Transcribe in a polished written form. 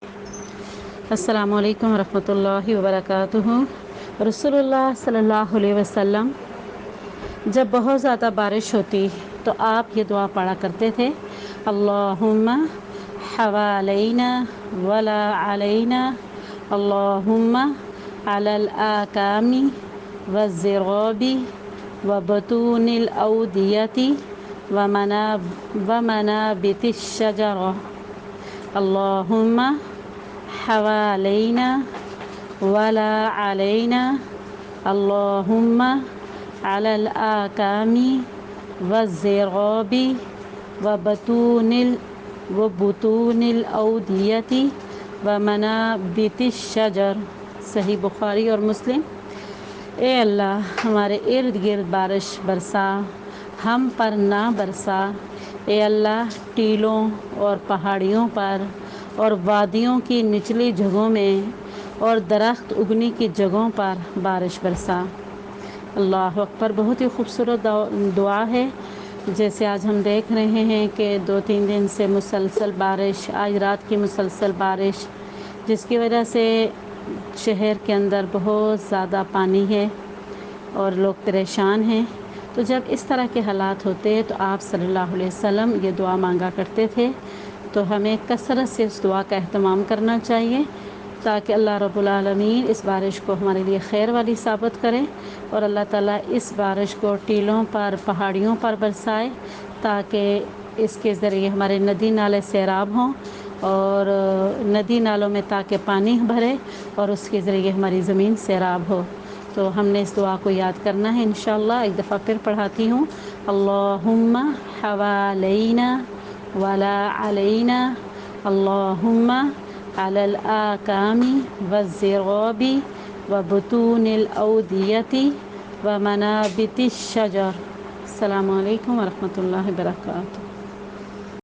السلام علیکم ورحمۃ اللہ وبرکاتہ۔ رسول اللہ صلی اللہ علیہ وسلم جب بہت زیادہ بارش ہوتی تو آپ یہ دعا پڑھا کرتے تھے، اللہم حوالینہ ولا علینا، اللہم علی الاکام والزراب وبطون الاودیۃ ومنابت الشجر، اللہم حوالینہ ولا علینا، اللہم علی الاکام والزراب وبطون الاودیۃ ومنابت الشجر۔ صحیح بخاری اور مسلم۔ اے اللہ ہمارے ارد گرد بارش برسا، ہم پر نہ برسا۔ اے اللہ ٹیلوں اور پہاڑیوں پر اور وادیوں کی نچلی جگہوں میں اور درخت اگنے کی جگہوں پر بارش برسا۔ اللہ اکبر۔ بہت ہی خوبصورت دعا ہے۔ جیسے آج ہم دیکھ رہے ہیں کہ 2-3 دن سے مسلسل بارش، آج رات کی مسلسل بارش، جس کی وجہ سے شہر کے اندر بہت زیادہ پانی ہے اور لوگ پریشان ہیں۔ تو جب اس طرح کے حالات ہوتے تو آپ صلی اللہ علیہ وسلم یہ دعا مانگا کرتے تھے، تو ہمیں کثرت سے اس دعا کا اہتمام کرنا چاہیے تاکہ اللہ رب العالمین اس بارش کو ہمارے لیے خیر والی ثابت کرے، اور اللہ تعالیٰ اس بارش کو ٹیلوں پر، پہاڑیوں پر برسائے تاکہ اس کے ذریعے ہمارے ندی نالے سیراب ہوں، اور ندی نالوں میں تاکہ پانی بھرے اور اس کے ذریعے ہماری زمین سیراب ہو۔ تو ہم نے اس دعا کو یاد کرنا ہے انشاءاللہ۔ ایک دفعہ پھر پڑھاتی ہوں، اللہم حوالینہ ولا علینا، اللہم علی الاکام والزراب وبطون الاودیۃ ومنابت الشجر۔ السلام علیکم ورحمۃ اللہ وبرکاتہ۔